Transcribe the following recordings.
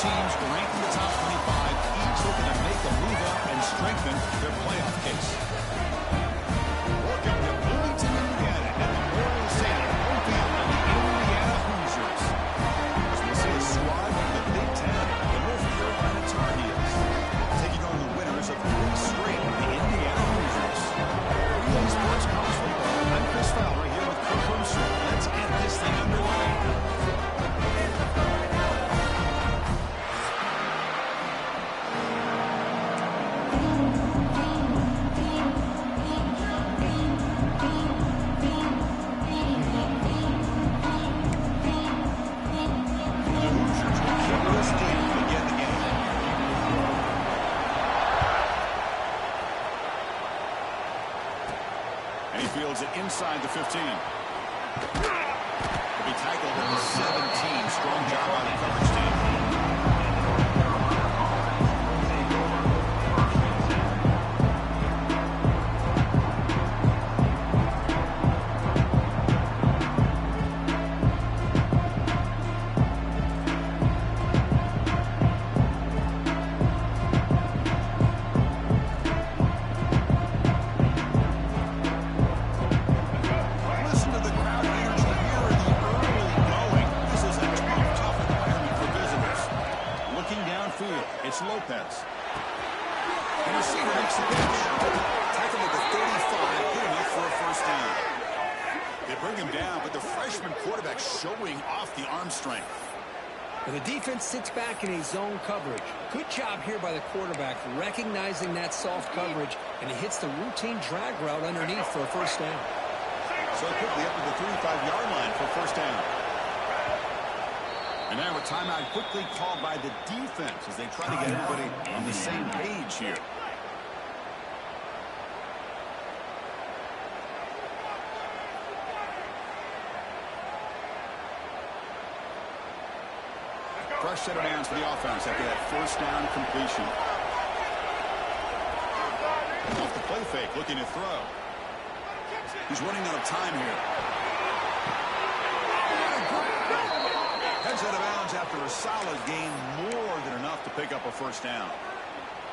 teams ranked in the top 25, each looking to make a move up and strengthen their playoff case. Welcome to Bloomington, Indiana, at Memorial Stadium, home field of the Indiana Hoosiers. As we see a squad from the Big Ten, the North Carolina Tar Heels, taking on the winners of 3 straight, the Indiana Hoosiers. Relay Sports College Football, I'm Chris Fowler here with Kirk Brewster. Let's get this thing underway. Inside the 15. Will be tackled at the 17. Strong job by the coverage team. It's Lopez. And receiver makes the catch. Tackled at the 35, good enough for a first down. They bring him down, but the freshman quarterback showing off the arm strength. And the defense sits back in a zone coverage. Good job here by the quarterback, recognizing that soft coverage, and he hits the routine drag route underneath for a first down. So quickly up to the 35-yard line for first down. And now a timeout quickly called by the defense as they try to get everybody on the same page here. Fresh set of downs for the offense after that first down completion. Off the play fake, looking to throw. He's running out of time here. Heads out of bounds after a solid game, more than enough to pick up a first down.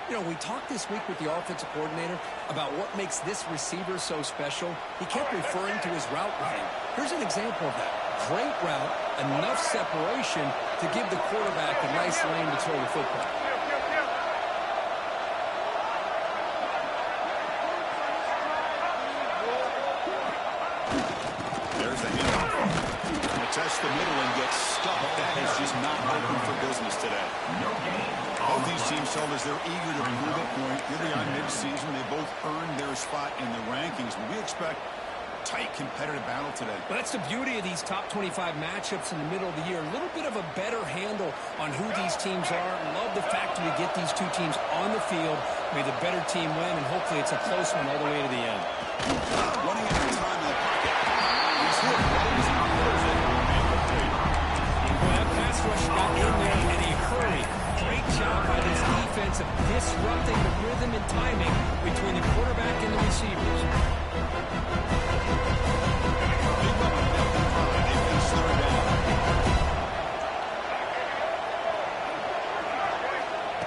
You know, we talked this week with the offensive coordinator about what makes this receiver so special. He kept referring to his route running. Here's an example of that. Great route, enough separation to give the quarterback a nice lane to throw the football. There's the handoff. Test the middle and get stuck. That is just not open for business today. Both these teams told us they're eager to prove a point. Here they are mid-season. They both earned their spot in the rankings. But we expect tight competitive battle today. Well, that's the beauty of these top 25 matchups in the middle of the year. A little bit of a better handle on who these teams are. Love the fact that we get these two teams on the field. May the better team win, and hopefully it's a close one all the way to the end. Running out of time in the pocket. He's hit. That pass rush got in there in a hurry. Great job by this defense of disrupting the rhythm and timing between the quarterback and the receivers.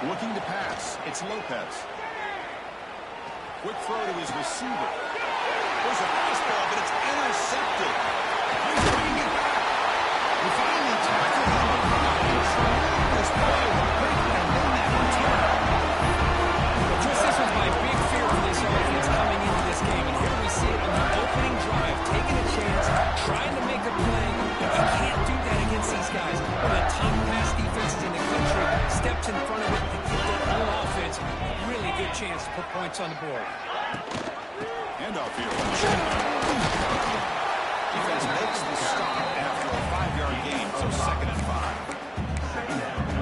Looking to pass, it's Lopez. Quick throw to his receiver. There's a fastball, but it's intercepted. He's bringing it back. He finally tackled him. Tremendous play. And then that return. Chris, this was my big fear for this offense coming into this game. And here we see it on the opening drive, taking a chance, trying to make a play. You can't do that against these guys. One of the top pass defenses in the country steps in front of it and get their own offense. A really good chance to put points on the board. Handoff here. Defense makes the stop after a 5-yard gain, so 2nd and 5.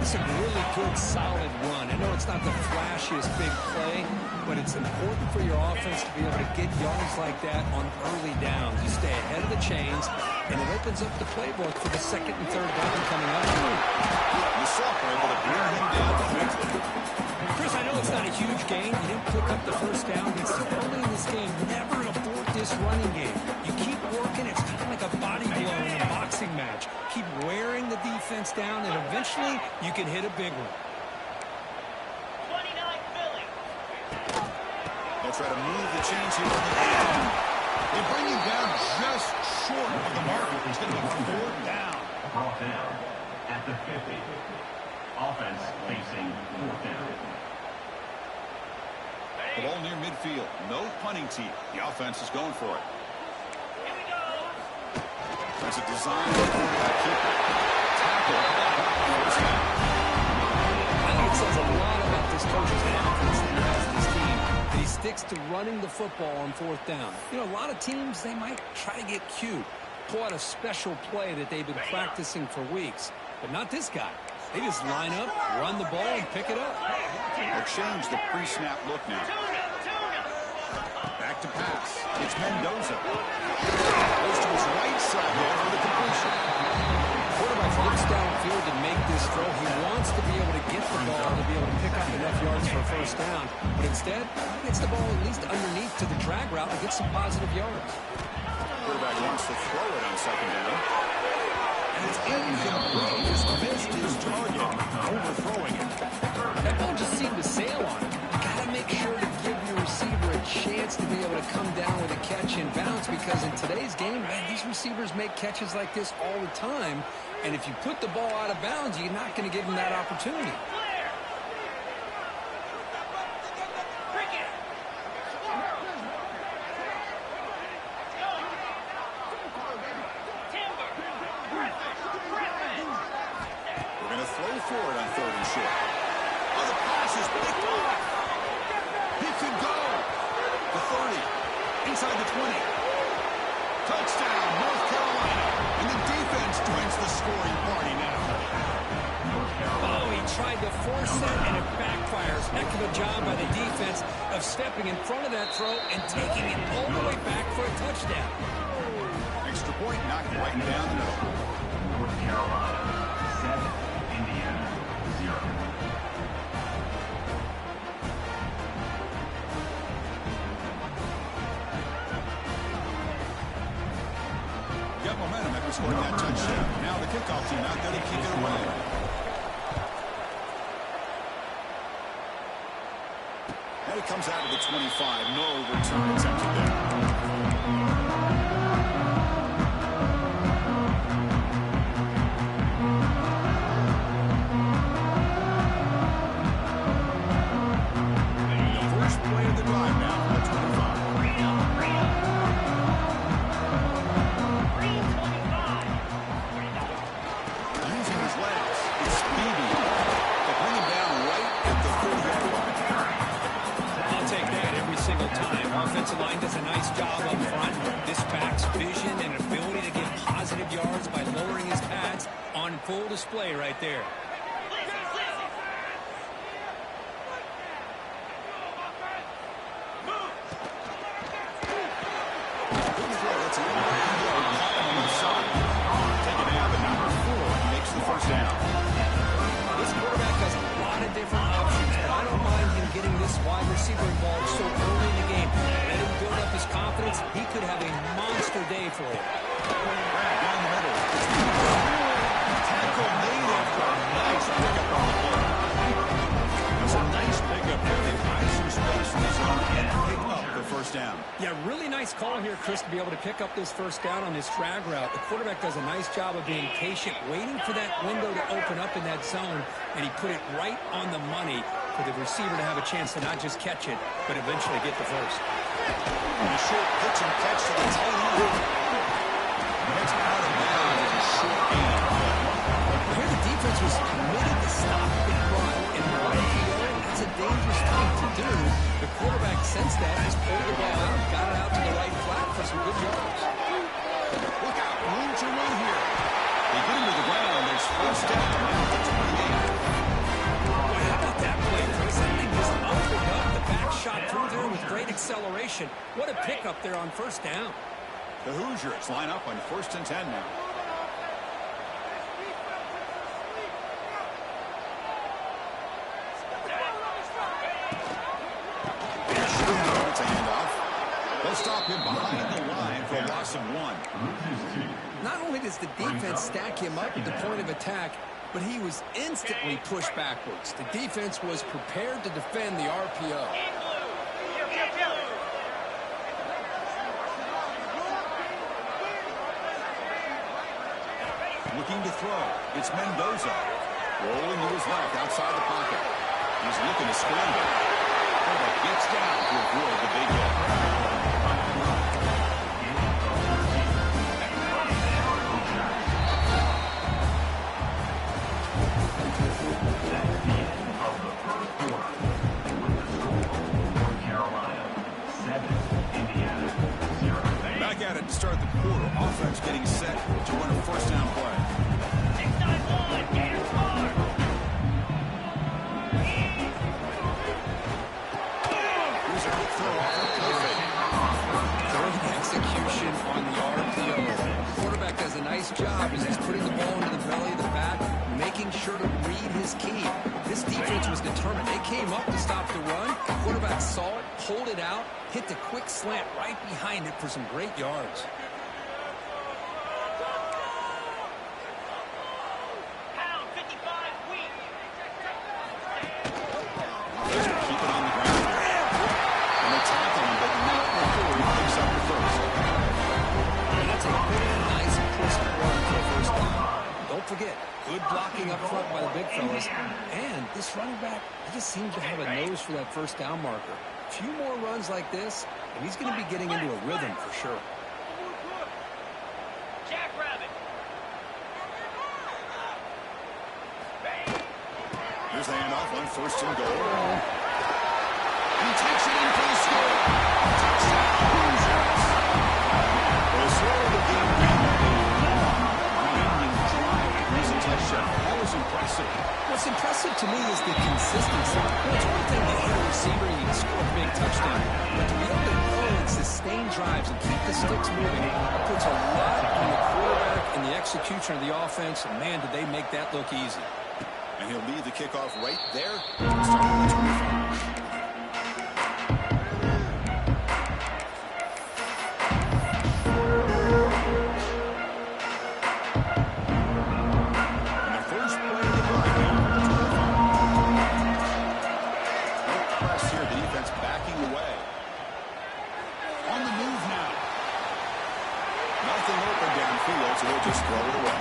It's a really good, solid run. I know it's not the flashiest big play, but it's important for your offense to be able to get yards like that on early downs. You stay ahead of the chains, and it opens up the playbook for the 2nd and 3rd down coming up. The Sophomore able to bring him down quickly. Chris, I know it's not a huge gain. You didn't pick up the first down, but so early in this game, never abort this running game. You keep working. It's kind of like a body blow in a boxing match. Keep wearing the defense. defense down, and eventually you can hit a big one. They'll try to move the chains here on the end. They bring him down just short of the mark. He's going to go for 4th down. Brought down at the 50. Offense facing 4th down. The ball near midfield. No punting tee. The offense is going for it. That's a design for that keeper. Tackle. First down. I think it says a lot about this coach's confidence that he has in his team. He sticks to running the football on 4th down. You know, a lot of teams, they might try to get cute, pull out a special play that they've been practicing for weeks. But not this guy. They just line up, run the ball, and pick it up. They'll change the pre-snap look now. Back to pass. It's Mendoza. Goes to his right side there for the completion. Quarterback looks downfield to make this throw. He wants to be able to get the ball to be able to pick up enough yards for a 1st down. But instead, he gets the ball at least underneath to the drag route and gets some positive yards. Quarterback wants to throw it on 2nd down. And it's incomplete. He just missed his target, overthrowing it. That ball just seemed to sail on him. You got to make sure to give your receiver a chance to be able to come down with a catch and bounce, because in today's game, man, these receivers make catches like this all the time. And if you put the ball out of bounds, you're not going to give them that opportunity. Throw for it on 3rd and short. Oh, the pass is picked off. He could go. The 30. Inside the 20. Touchdown, North Carolina. And the defense joins the scoring party now. Oh, he tried to force that, and it backfires. Heck of a job by the defense of stepping in front of that throw and taking it all the way back for a touchdown. Extra point knocked right down the middle. North Carolina 7. Indiana 0. Got momentum after scoring that touchdown. Now the kickoff team out there to kick it away. And it comes out of the 25. No return attempted there. Offensive line does a nice job up front. This back's vision and ability to get positive yards by lowering his pads on full display right there. This quarterback has a lot of different options, but I don't mind him getting this wide receiver involved so early in the game. Let him build up his confidence. He could have a monster day for him. Down the middle. Tackle made after a nice pickup on the play. That's a nice pickup there. They find some space in the zone and pick up the 1st down. Yeah, really nice call here, Chris, to be able to pick up this 1st down on this drag route. The quarterback does a nice job of being patient, waiting for that window to open up in that zone, and he put it right on the money for the receiver to have a chance to not just catch it, but eventually get the first. And a short pitch and catch to the tight end. Next out of bounds is a short game. Here the defense was committed to stop the run, and right here, that's a dangerous thing to do. The quarterback sensed that, just pulled the ball out, got it out to the right flat for some good yards. Look out, room to run here. They get him to the ground. There's 1st down now at the 28. Boy, how about that play, Chris? That thing just opened up. The back shot through there with great acceleration. What a pickup there on 1st down. The Hoosiers line up on 1st and 10 now. It's a handoff. They'll stop him behind the line for a loss of 1. Not only does the defense stack him up at the point of attack, but he was instantly pushed backwards. The defense was prepared to defend the RPO. Looking to throw. It's Mendoza. Rolling to his left outside the pocket. He's looking to scramble. But gets down to avoid the big hit. Back at it to start the quarter. Offense getting set to run a first down play. 6-9-1, Gators mark. Here's a quick throw off the play fake. Great execution on the RPO. The quarterback does a nice job as he's putting the ball into the belly of the back, making sure to read his key. This defense was determined. They came up to stop the run. The quarterback saw it, pulled it out, hit the quick slant right behind it for some great yards. Pound 55 weak. Keep it on the ground here. And they tackle him, but not before he picks up the first. And that's a very nice, crisp run for a first down. Don't forget, good blocking up front by the big fellas. And this running back, he just seems to have a nose for that first down marker. A few more runs like this, and he's going to be getting into a rhythm for sure. Jackrabbit. Here's the handoff on first and goal. He takes it in for the score. Touchdown, Hoosiers. They slow the game down. Winding drive brings a touchdown. That was impressive. What's impressive to me is the consistency. It's one thing to hit a receiver and you can score a big touchdown, but to be able to go and sustain drives and keep the sticks moving puts a lot on the quarterback and the execution of the offense, and man, did they make that look easy. And he'll leave the kickoff right there. Starting at 25. So they'll just throw it away.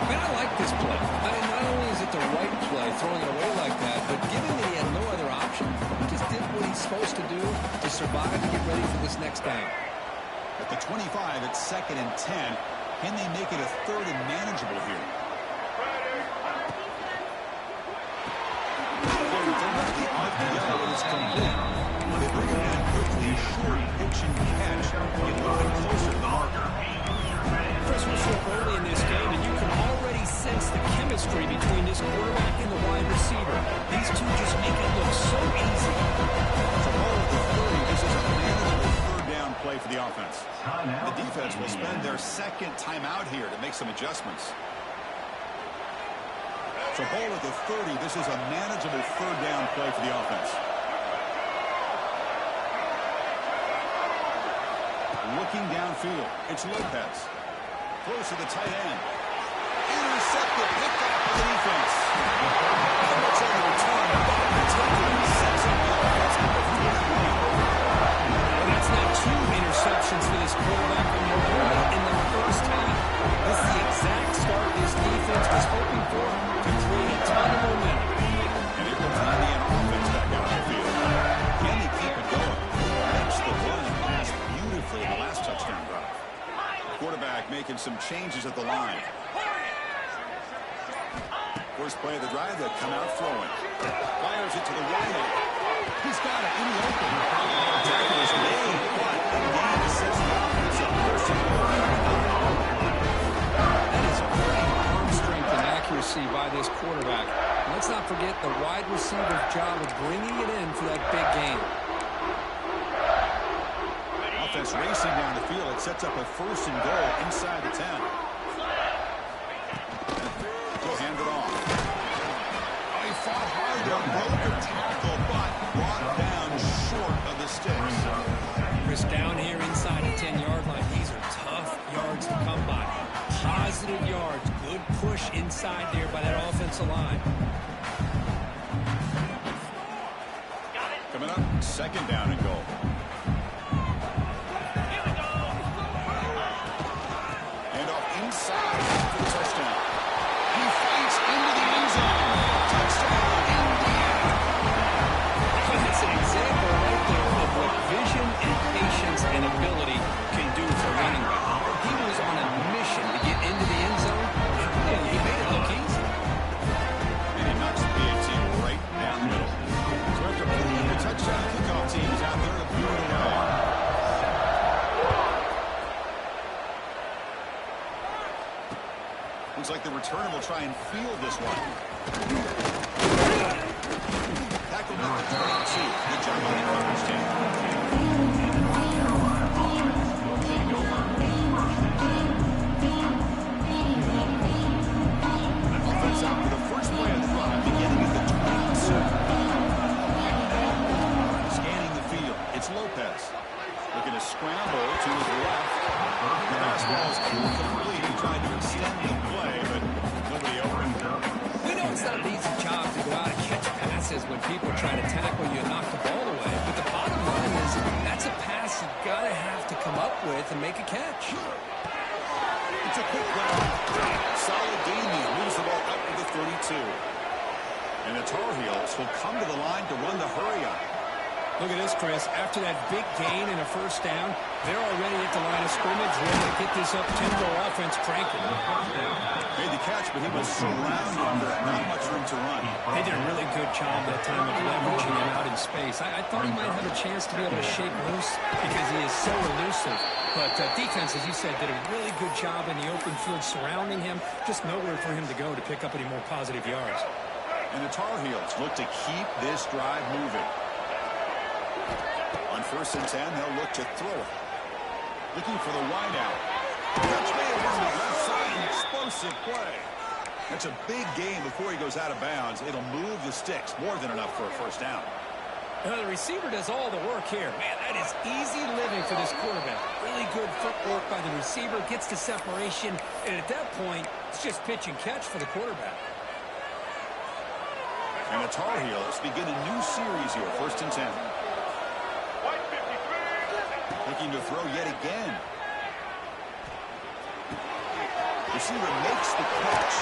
Man, I like this play. I mean, not only is it the right play, throwing it away like that, but given that he had no other option, he just did what he's supposed to do to survive and get ready for this next down. At the 25, it's 2nd and 10. Can they make it a 3rd and manageable here? The RPO is complete. They bring it in quickly, short pitch and catch. Get a little bit closer to the marker. Chris, we're so early in this game, and you can already sense the chemistry between this quarterback and the wide receiver. These two just make it look so easy. So ball at the 30, this is a manageable 3rd down play for the offense. The defense will spend their 2nd timeout here to make some adjustments. So ball at the 30, this is a manageable 3rd down play for the offense. Looking downfield, it's Lopez. Close to the tight end. Intercepted, picked off by the defense. And it's on the return. Sets up the offense at the 41. Well, that's not 2 interceptions for this quarterback, and we're only in the first half. This is the exact start this defense was hoping for to create a ton of momentum. And here comes the Indiana offense back out on the field. Can they keep it going? That's the run and pass beautifully in the last touchdown drive. Quarterback making some changes at the line. First play of the drive, they come out throwing. Fires it to the right end. He's got it in the open. Tackle is made, but again, it sets the offense up first and goal. That is great arm strength and accuracy by this quarterback. Let's not forget the wide receiver's job of bringing it in for that big game. Offense racing down the field. It sets up a 1st and goal inside the 10. He'll hand it off. Oh, he fought hard there. Broke a tackle, but brought down short of the sticks. Chris, down here inside the 10-yard line, these are tough yards to come by. push inside there by that offensive line. Coming up, second down and goal. And off inside for the touchdown. He fights into the end zone. Touchdown, Indiana. That's an example right there of what vision and patience and ability can do for running back. He was on a mission to get into the end zone, and he made it look easy. And he knocks the BAT right down the middle. So after putting in the touchdown, kickoff team is out there to boot it away. Looks like the returner will try and field this one. Tackled at the 22. Good job on the coverage team. Offense out for the first play of the drive, beginning at the 22. Scanning the field. It's Lopez. Looking to scramble to his left. The fastball is incomplete. He tried to extend the play, but nobody open. We know it's not an easy job to go out and catch passes when people try to tackle you and knock the ball away. But the bottom line is that's a pass you've got to have to come up with and make a catch. It's a quick run. Solid Damian moves the ball up to the 32. And the Tar Heels will come to the line to run the hurry-up. Look at this, Chris. After that big gain and a first down, they're already at the line of scrimmage, ready to get this up-tempo offense cranking. Made the catch, but he was surrounded under not much room to run. They did a really good job that time of leveraging him out in space. I thought he might have a chance to be able to shake loose because he is so elusive. But defense, as you said, did a really good job in the open field surrounding him. Just nowhere for him to go to pick up any more positive yards. And the Tar Heels look to keep this drive moving. On 1st and 10, they'll look to throw it. Looking for the wide out. Catch made on the left side. Explosive play. That's a big gain before he goes out of bounds. It'll move the sticks. More than enough for a first down. The receiver does all the work here. Man, that is easy living for this quarterback. Really good footwork by the receiver. Gets the separation. And at that point, it's just pitch and catch for the quarterback. And the Tar Heels begin a new series here. 1st and 10. Looking to throw yet again. Receiver makes the catch.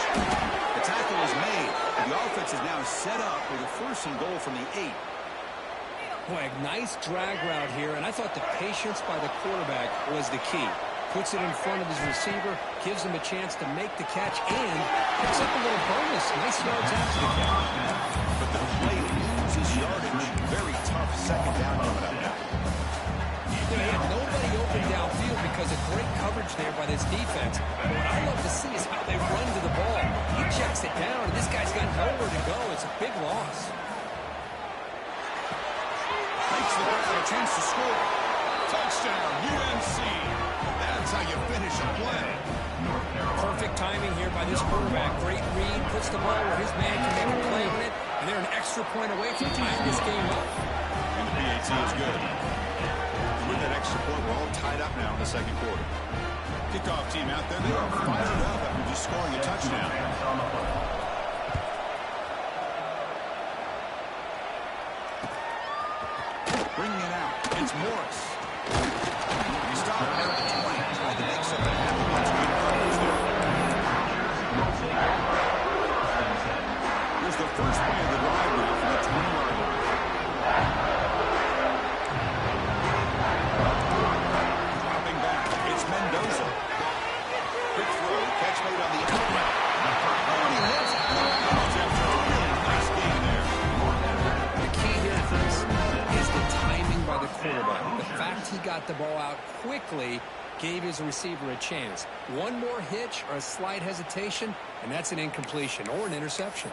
The tackle is made. The offense is now set up with a 1st and goal from the 8. Boy, a nice drag route here, and I thought the patience by the quarterback was the key. Puts it in front of his receiver, gives him a chance to make the catch, and picks up a little bonus. Nice yards after the catch. But the play loses yardage. Very tough second down coming up now. He had nobody open downfield because of great coverage there by this defense. But what I love to see is how they run to the ball. He checks it down, and this guy's got nowhere to go. It's a big loss. Takes the ball, a chance to score. Touchdown, UNC. That's how you finish a play. Perfect timing here by this quarterback. Great read, puts the ball where his man can make a play on it, and they're an extra point away from tying this game up. And the PAT is good. With that extra point, we're all tied up now in the second quarter. Kickoff team out there, they are fired up after just scoring a touchdown. Bringing it out, it's Morris. He stopped at the 20, tried to make something happen. That's good coverage there. Here's the first play of the drive now from the 20-yard line. Dropping back, it's Mendoza. Quick throw, catch made on the outlet. Oh, and he hits it. After a really nice game there. The key here, Chris, is the timing by the quarterback. The fact he got the ball out quickly gave his receiver a chance. One more hitch or a slight hesitation, and that's an incompletion or an interception.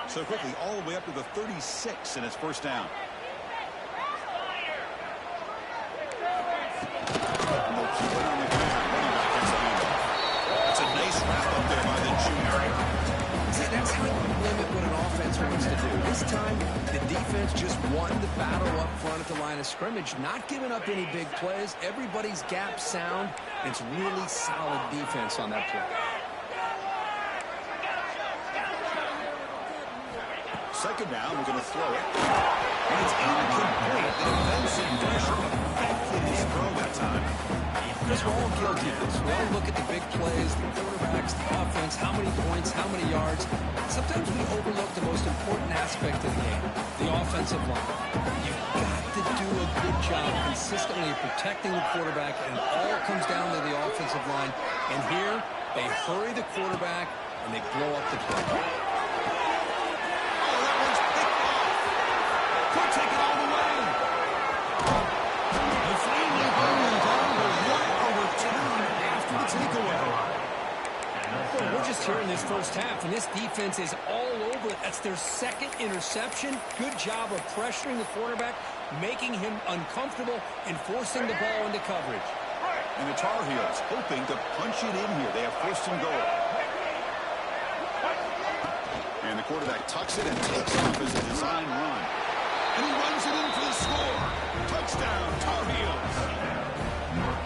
So quickly, all the way up to the 36 in his first down. It's a nice wrap up there by the junior. See, that's how you limit what an offense defense wants to do. This time, the defense just won the battle up front at the line of scrimmage, not giving up any big plays. Everybody's gap sound. It's really solid defense on that play. Second down, we're going to throw it. And it's incomplete. The defensive pressure affected his throw that time. Because we're all guilty of this. We all look at the big plays, the quarterbacks, the offense, how many points, how many yards. Sometimes we overlook the most important aspect of the game, the offensive line. You've got to do a good job consistently protecting the quarterback, and it all comes down to the offensive line. And here, they hurry the quarterback, and they blow up the play. Could take it all the way. The finally hurrying down to 1 overtime after the takeaway. Well, we're just here in this first half, and this defense is all over it. That's their second interception. Good job of pressuring the quarterback, making him uncomfortable, and forcing the ball into coverage. And the Tar Heels hoping to punch it in here. They have first and goal. And the quarterback tucks it and takes off as a design run. And he runs it in for the score. Touchdown, Tar Heels.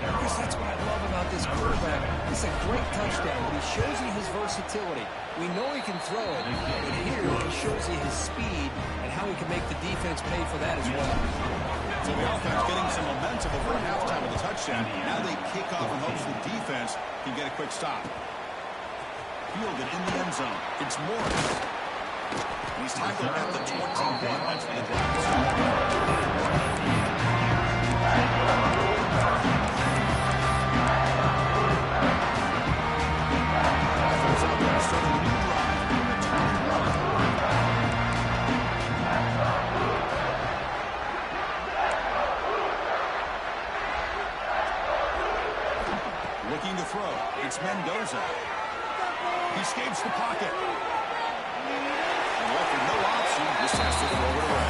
Chris, that's what I love about this quarterback. It's a great touchdown, but he shows you his versatility. We know he can throw it, but here he shows you his speed and how he can make the defense pay for that as well. So the offense getting some momentum over halftime with the touchdown. Now they kick off in hopes the defense can get a quick stop. Fielded in the end zone. It's Morris. He's tackled at the 21. That's the drive. Offense out there starting a new drive on the 21. Looking to throw. It's Mendoza. He escapes the pocket. Left with no option, just has to throw it away.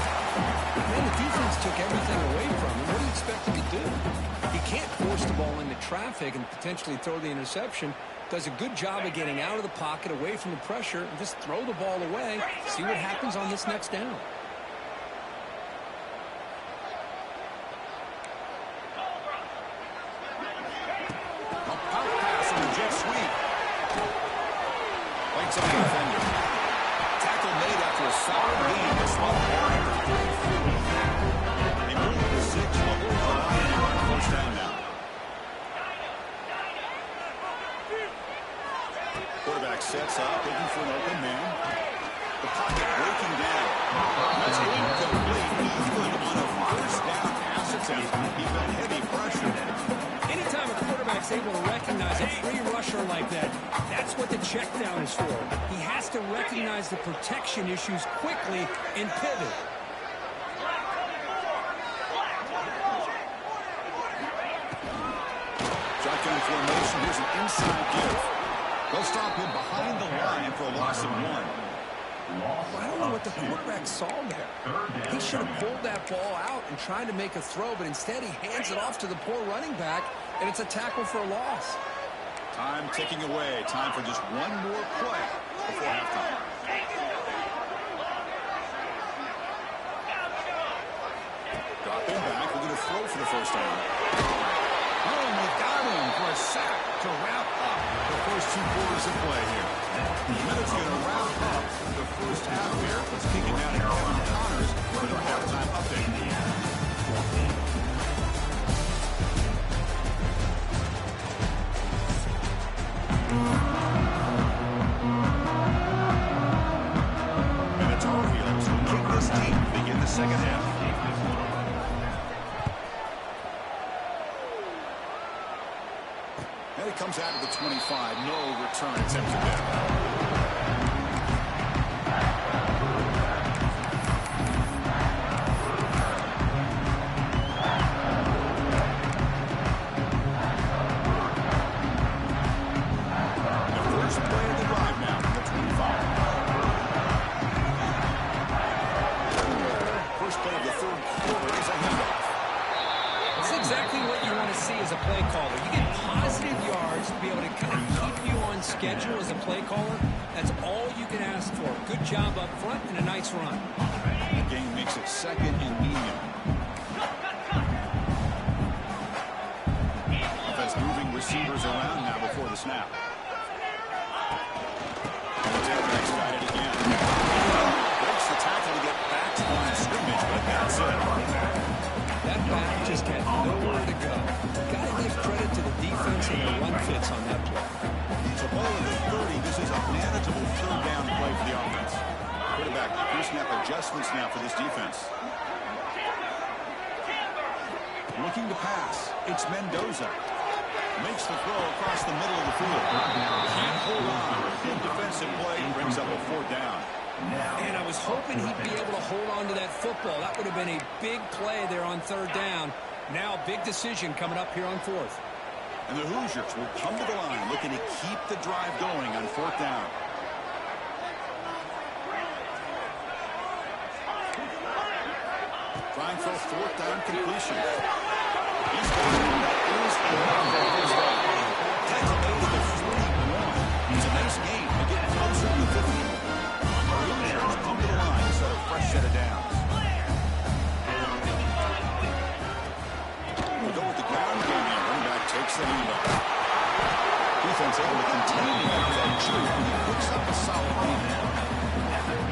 Man, the defense took everything away from him. What do you expect him to do? He can't force the ball into traffic and potentially throw the interception. Does a good job of getting out of the pocket, away from the pressure, and just throw the ball away. See what happens on this next down. A pop pass on the jet sweep. Lights on the defender. Tackle made after a solid gain. This one at the 33. They move to 6. The whole line on first down now. Quarterback sets up, looking for an open man. The pocket breaking down. That's incomplete. Even on a first down pass attempt, he felt heavy pressure. Anytime a quarterback's able to recognize a free rusher like that, that's what the check down is for. He has to recognize the protection issues quickly and pivot. Shotgun formation. Here's an inside give. They'll stop him behind the line for a loss of 1. I don't know what the quarterback saw there. He should have pulled that ball out and tried to make a throw, but instead he hands it off to the poor running back, and it's a tackle for a loss. Time ticking away. Time for just one more play before halftime. Dropping back. We're going to throw for the first time. Oh, and they got him for a sack to wrap up the first 2 quarters of play here. Minutes going to wrap up the first half here. Let's kick it down to Kevin Connors for the halftime update. And the Tar Heels will kick this deep to begin the second half. And it comes out of the 25. No return attempted there. professional as a play caller, that's all you can ask for. Good job up front and a nice run. The game makes it 2nd and medium. Offense moving receivers around now before the snap. Excited again. Breaks the tackle to get back to the line of scrimmage, but that's it. That back just had nowhere to go. Got to give credit to the defense and the run fits on that play. It's a ball at the 30. This is a manageable 3rd down play for the offense. Quarterback pre-snap adjustments now for this defense. Looking to pass. It's Mendoza. Makes the throw across the middle of the field. Can't hold on. Good defensive play brings up a 4th down. And I was hoping he'd be able to hold on to that football. That would have been a big play there on 3rd down. Now, big decision coming up here on 4th. And the Hoosiers will come to the line looking to keep the drive going on 4th down. Trying for a 4th down completion. He's going to the 41. It's a nice game to get closer to the 50. The Hoosiers come to the line, so a fresh set of downs. We'll go with the ground game here. Running back takes the lead off. Defense able to contain the offense. He picks up a solid run.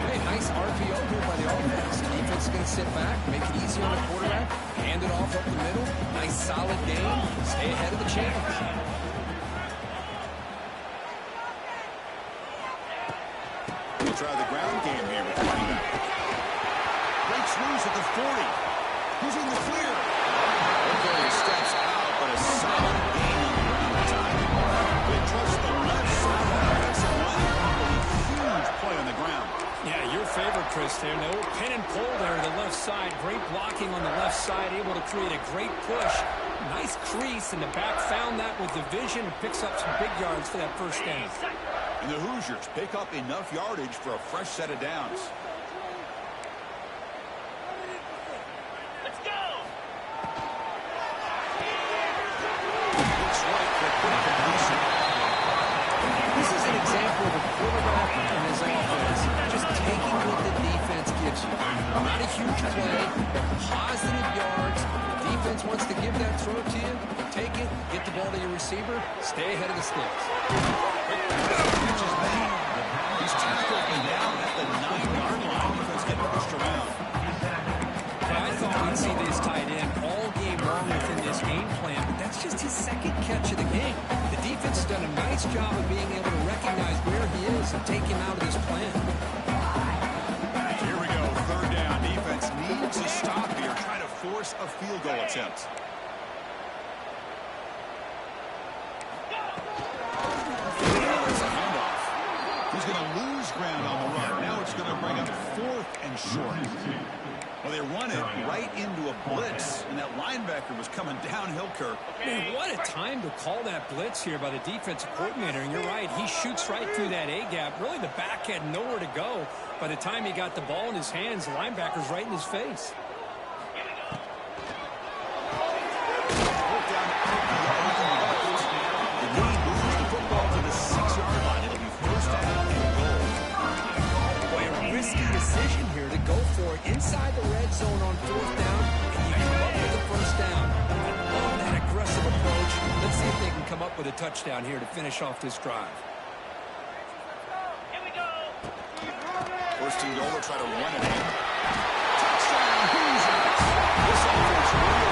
Hey, nice RPO here by the offense. The defense is going to sit back, make it easy on the quarterback, hand it off up the middle. Nice solid game. Stay ahead of the chains. We'll try the ground game here with the running back. Breaks loose at the 40. Who's in the clear? Okay, he steps out, but a solid gain on the running time. They trust the left side of the offensive line. A huge play on the ground. Yeah, your favorite, Chris, there. No pin and pull there to the left side. Great blocking on the left side, able to create a great push. Nice crease, and the back found that with the vision and picks up some big yards for that 1st down. And the Hoosiers pick up enough yardage for a fresh set of downs. Let's go! Looks right for a quick completion. This is an example of a quarterback and his offense just taking what the defense gives you. Not a huge play, but positive yards. The defense wants to give that throw to you. Take it, get the ball to your receiver, stay ahead of the sticks. He's tackled and down at the 9-yard line. Defense getting pushed around. And I thought we'd see this tight end all game long within this game plan, but that's just his 2nd catch of the game. The defense has done a nice job of being able to recognize where he is and take him out of this plan. Here we go, 3rd down. Defense needs a stop here, trying to force a field goal attempt. He's going to lose ground on the run. Now it's going to bring up 4th and short. Well, they run it right into a blitz, and that linebacker was coming downhill, Kirk. Man, what a time to call that blitz here by the defensive coordinator. And you're right, he shoots right through that A-gap. Really, the back had nowhere to go. By the time he got the ball in his hands, the linebacker's right in his face. Decision here to go for it inside the red zone on 4th down, and you come up with the 1st down. I love that aggressive approach. Let's see if they can come up with a touchdown here to finish off this drive. Here we go! 1st and goal, try to run it in. Touchdown, Hoosiers! This offense really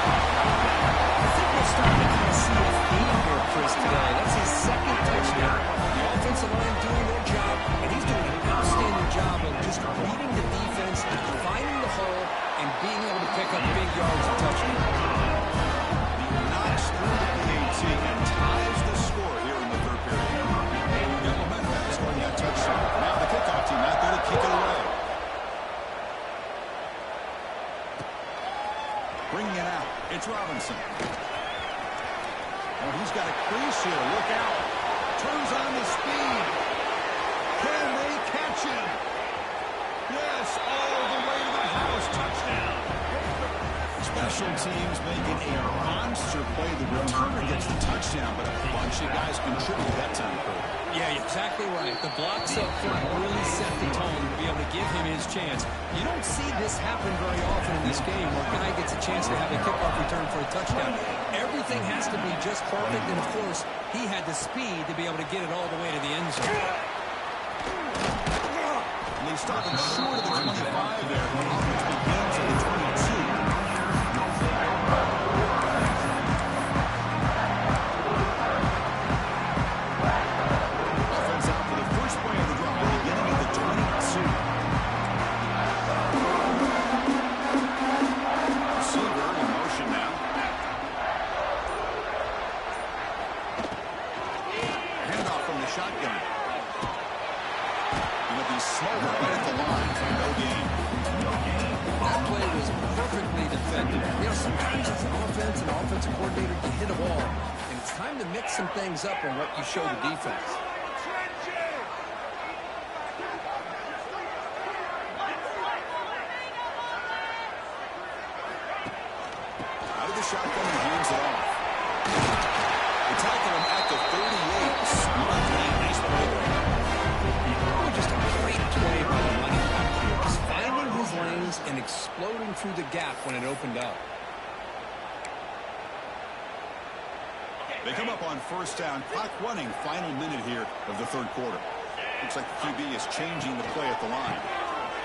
I think we're starting to kind of see a theme here, Chris, today. That's his 2nd touchdown. The offensive line doing their job, and he's doing an outstanding job of just reading the defense, finding the hole, and being able to pick up big yards and touchdowns. He knocks through the PAT and ties the score here in the 3rd period. Got momentum after scoring that touchdown. Now the kickoff team out there to kick it away. Bringing it out, it's Robinson. Oh, he's got a crease here. Look out. Turns on the speed. Can they catch him? Yes, all the way to the house. Touchdown. Special teams making a monster play. The returner gets the touchdown, but a bunch of guys contributed that time. Exactly right. The blocks up front really set the tone to be able to give him his chance. You don't see this happen very often in this game where a guy gets a chance to have a kickoff return for a touchdown. Everything has to be just perfect, and of course, he had the speed to be able to get it all the way to the end zone. And they stop him short of the 25 there. The offense begins at the 22. Offense out for the first play of the drive, beginning at the 22. Receiver in motion now. Handoff from the shotgun. Going to be slower right at the line for no gain. That play was perfectly defended. You know, sometimes as an offense and offensive coordinator, you hit a ball, and it's time to mix some things up on what you show the defense. Out of the shotgun and hands it off. They tackle him at the 38. Smart play. Nice play there. Oh, just a great play by the running back here. Just finding his lanes and exploding through the gap when it opened up. They come up on first down. Clock running. Final minute here of the third quarter. Looks like the QB is changing the play at the line.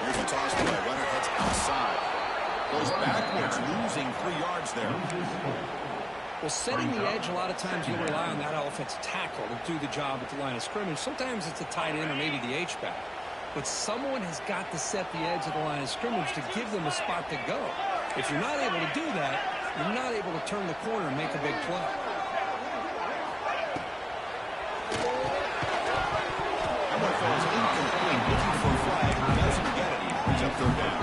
Here's the toss play. Runner heads outside. Goes backwards, losing 3 yards there. Well, setting the edge, a lot of times you rely on that offensive tackle to do the job at the line of scrimmage. Sometimes it's a tight end or maybe the H-back. But someone has got to set the edge of the line of scrimmage to give them a spot to go. If you're not able to do that, you're not able to turn the corner and make a big play. That one falls incomplete. Looking for a flag. Doesn't get it. He's up third down.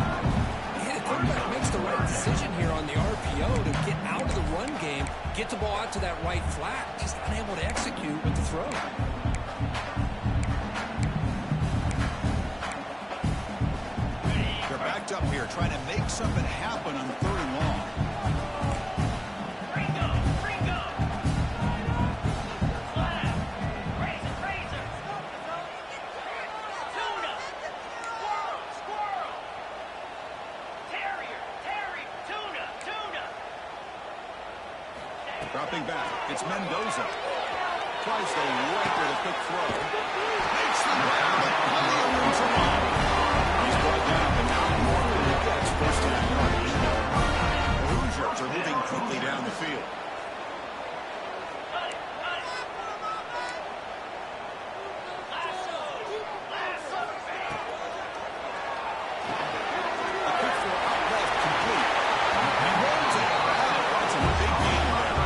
Yeah, the quarterback makes the right decision here on the RPO to get out of the run game, get the ball out to that right flat, just unable to execute with the throw. They're backed up here, trying to make something happen on 3rd and long. Dropping back, it's Mendoza. Tries to right with a quick throw. Makes the grab, but plenty of room to run. He's brought down, but now Morgan gets first down yardage. The Hoosiers are moving quickly down the field. A quick throw out left, complete. He runs it out. That's a big gain there.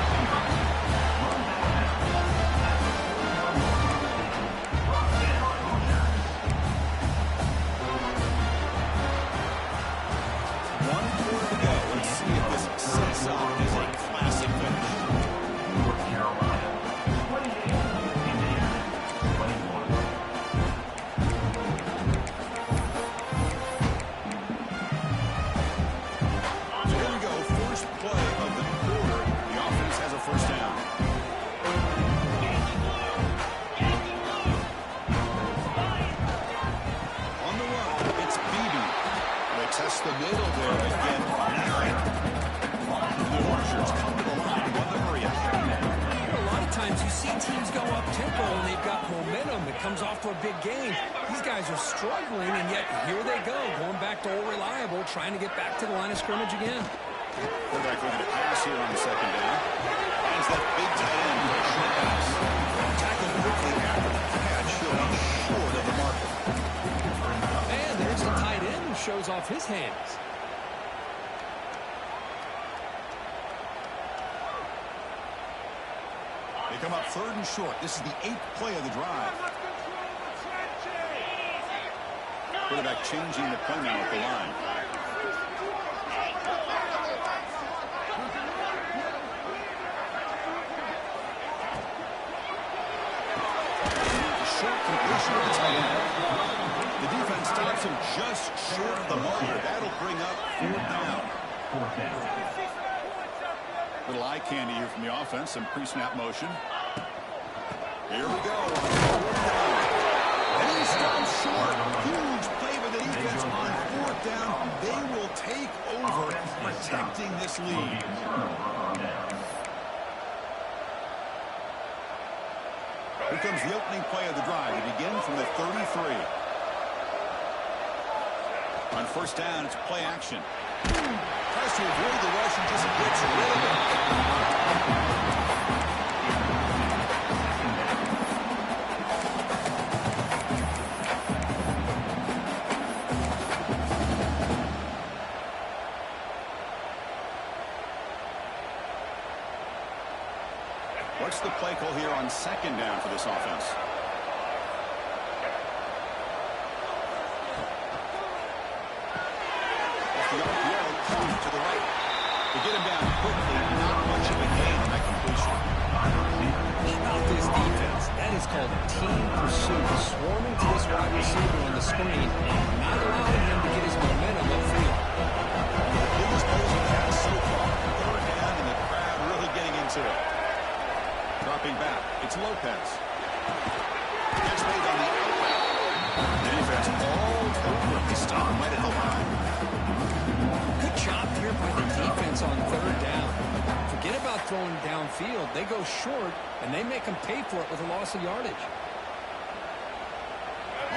Test the middle there again. The Hoosiers come to the line and want the hurry up. A lot of times you see teams go up tempo and they've got momentum. It comes off to a big game. These guys are struggling, and yet here they go, going back to old reliable, trying to get back to the line of scrimmage again. Quarterback looking to pass here on the 2nd down. Finds that big tight end for a short pass. Tackled quickly after the catch. He'll be short of the marker. And there's the tight end who shows off his hands. They come up 3rd and short. This is the 8th play of the drive. Quarterback changing the play now at the line. Short completion of the tight end. The defense stops him just short of the marker. That'll bring up 4th down. Little eye candy here from the offense. Some pre-snap motion. Here we go. 4th down. comes the opening play of the drive. They begin from the 33. On first down, it's play action. Tries to avoid the rush and just gets rid of it. What's the play call here on second down for this offense? Off the RPO, to the right. They get him down quickly. Not much of a gain on that completion. About this defense, that is called team pursuit. Swarming to this wide receiver on the screen, not allowing him to get his momentum upfield. Biggest plays he has so far. Third down, and the crowd really getting into it. Dropping back, it's Lopez. Gets made on the outlet. The defense all over him. They stop him right at the line. Good job here by the defense on third down. Forget about throwing downfield. They go short, and they make them pay for it with a loss of yardage.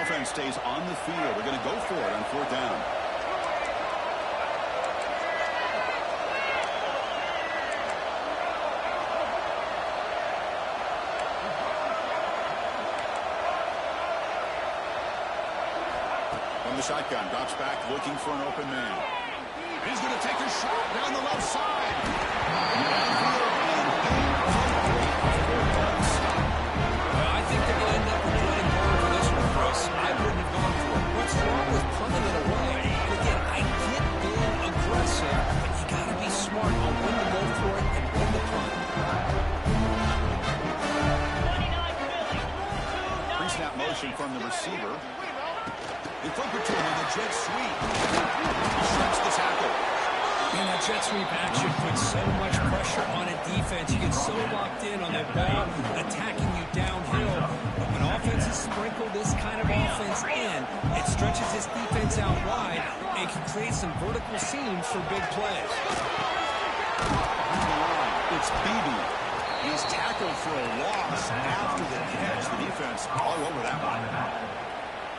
Offense stays on the field. They're going to go for it on fourth down. From the shotgun, drops back, looking for an open man. He's going to take a shot down the left side. Well, I think they're going to end up regretting going for this one, Chris. I wouldn't have gone for it. What's wrong with punting it away? Again, I get being aggressive, but you got to be smart on when to go for it and when to punt. Pre-snap motion from the receiver. They flip it to him on the jet sweep. He shuts the tackle. And that jet sweep action puts so much pressure on a defense. You get so locked in on their ball, attacking you downhill. But when offenses sprinkle this kind of offense in, it stretches this defense out wide and can create some vertical seams for big plays. It's Beebe. He's tackled for a loss after the catch. The defense all over that one.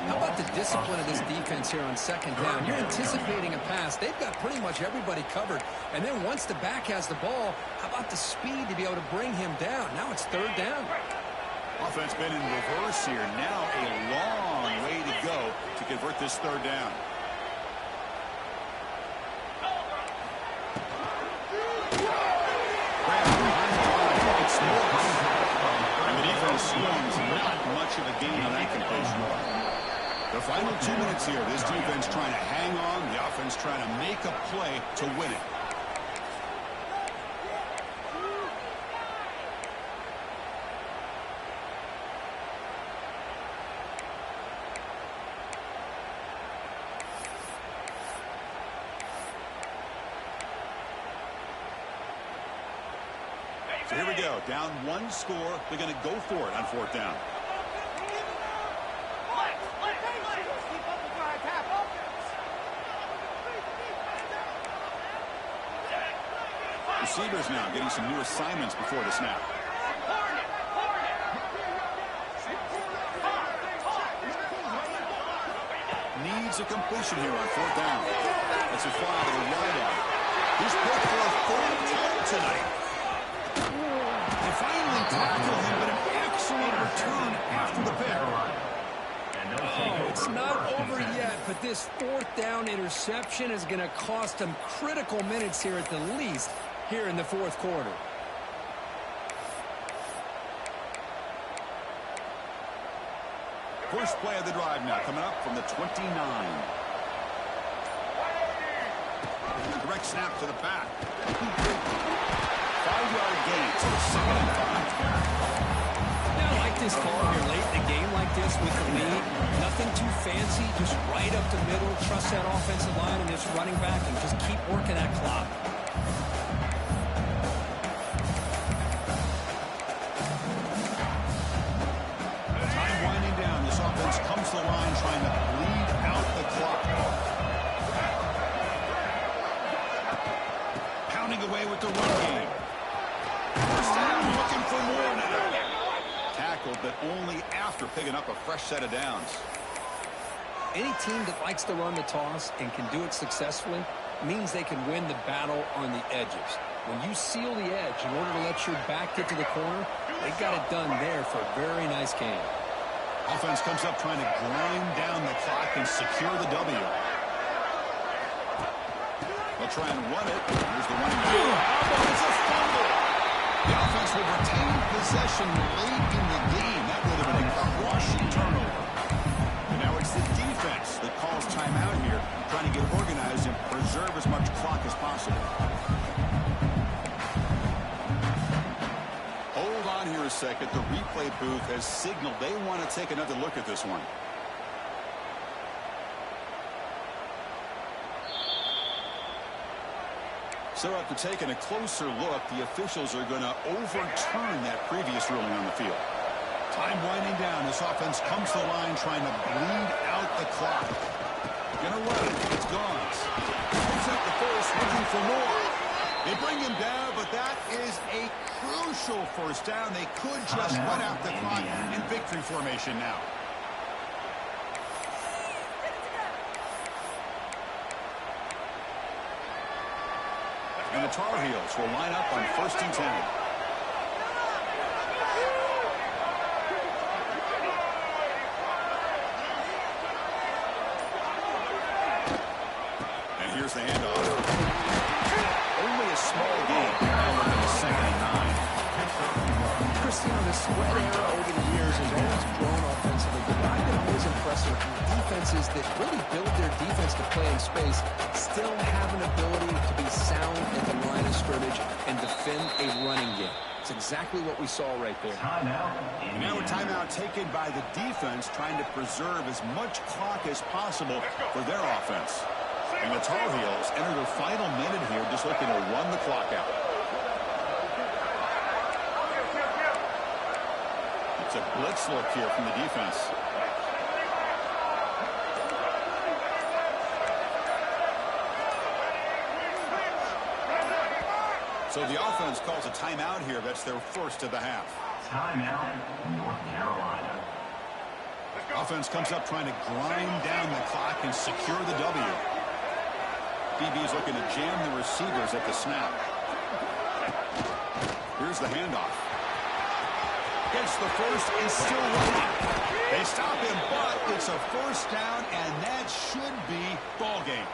How about the discipline of this defense here on second down? You're anticipating a pass. They've got pretty much everybody covered. And then once the back has the ball, how about the speed to be able to bring him down? Now it's third down. Offense been in reverse here. Now a long way to go to convert this third down. And the defense swings. Not much of a gain on that completion. The final 2 minutes here. This defense trying to hang on. The offense trying to make a play to win it. So here we go. Down one score. They're going to go for it on fourth down. Receivers now getting some new assignments before the snap. Needs a completion here on fourth down. That's a fly to the wide out. He's picked for a third time tonight. They finally tackle him, but an excellent return after the pick. Oh, it's not over yet, but this fourth down interception is going to cost them critical minutes here at the least here in the fourth quarter. First play of the drive now coming up from the 29. Direct snap to the back. 5-yard gain, so it's 2nd and 5. Now, I like this call here late in a game like this with the lead. Nothing too fancy, just right up the middle. Trust that offensive line and this running back and just keep working that clock. Time winding down. This offense comes to the line trying to bleed out the clock. Pounding away with the run game. First down, looking for more now. Tackled but only after picking up a fresh set of downs. Any team that likes to run the toss and can do it successfully means they can win the battle on the edges. When you seal the edge in order to let your back get to the corner, they got it done there for a very nice game. Offense comes up trying to grind down the clock and secure the W. They'll try and run it. Here's the running back. It's a fumble. The offense will retain possession late in the game. That would have been a crushing turnover. And now it's the defense that calls timeout here, trying to get organized and preserve as much clock as possible. Hold on here a second. The replay booth has signaled they want to take another look at this one. So after taking a closer look, the officials are going to overturn that previous ruling on the field. Time winding down. This offense comes to the line trying to bleed out the clock. Gonna run it. It's gone. Comes up the first, looking for more. They bring him down, but that is a crucial first down. They could just run out the clock in victory formation now. And the Tar Heels will line up on 1st and 10. And here's the handoff. Only a small game. Now we're in the 2nd and 9. Christian, the spread era over the years has always grown offensively, but I've been always impressed with defenses that really build their defense to play in space, still have an ability to be sound at the line of scrimmage and defend a running game. It's exactly what we saw right there. And now a timeout taken by the defense, trying to preserve as much clock as possible for their offense. And the Tar Heels enter their final minute here, just looking to run the clock out. It's a blitz look here from the defense. So the offense calls a timeout here. That's their first of the half. Timeout, North Carolina. Offense comes up trying to grind down the clock and secure the W. DB's looking to jam the receivers at the snap. Here's the handoff. Gets the first and still running. They stop him, but it's a first down, and that should be ball game.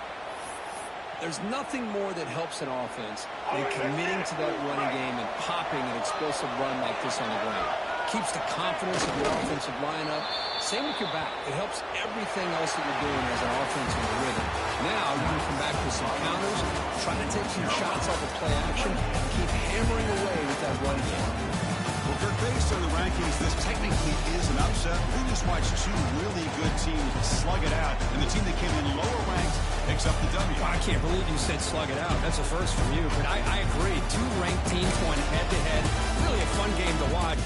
There's nothing more that helps an offense than committing to that running game and popping an explosive run like this on the ground. Keeps the confidence of your offensive lineup. Same with your back. It helps everything else that you're doing as an offense in the rhythm. Now you can come back with some counters, try to take some shots off of play action, and keep hammering away with that running game. Well, Kirk, based on the rankings, this technically is an upset. We just watched two really good teams slug it out, and the team that came in lower ranked picks up the W. Well, I can't believe you said slug it out. That's a first from you, but I agree. Two ranked teams going head-to-head. Really a fun game to watch.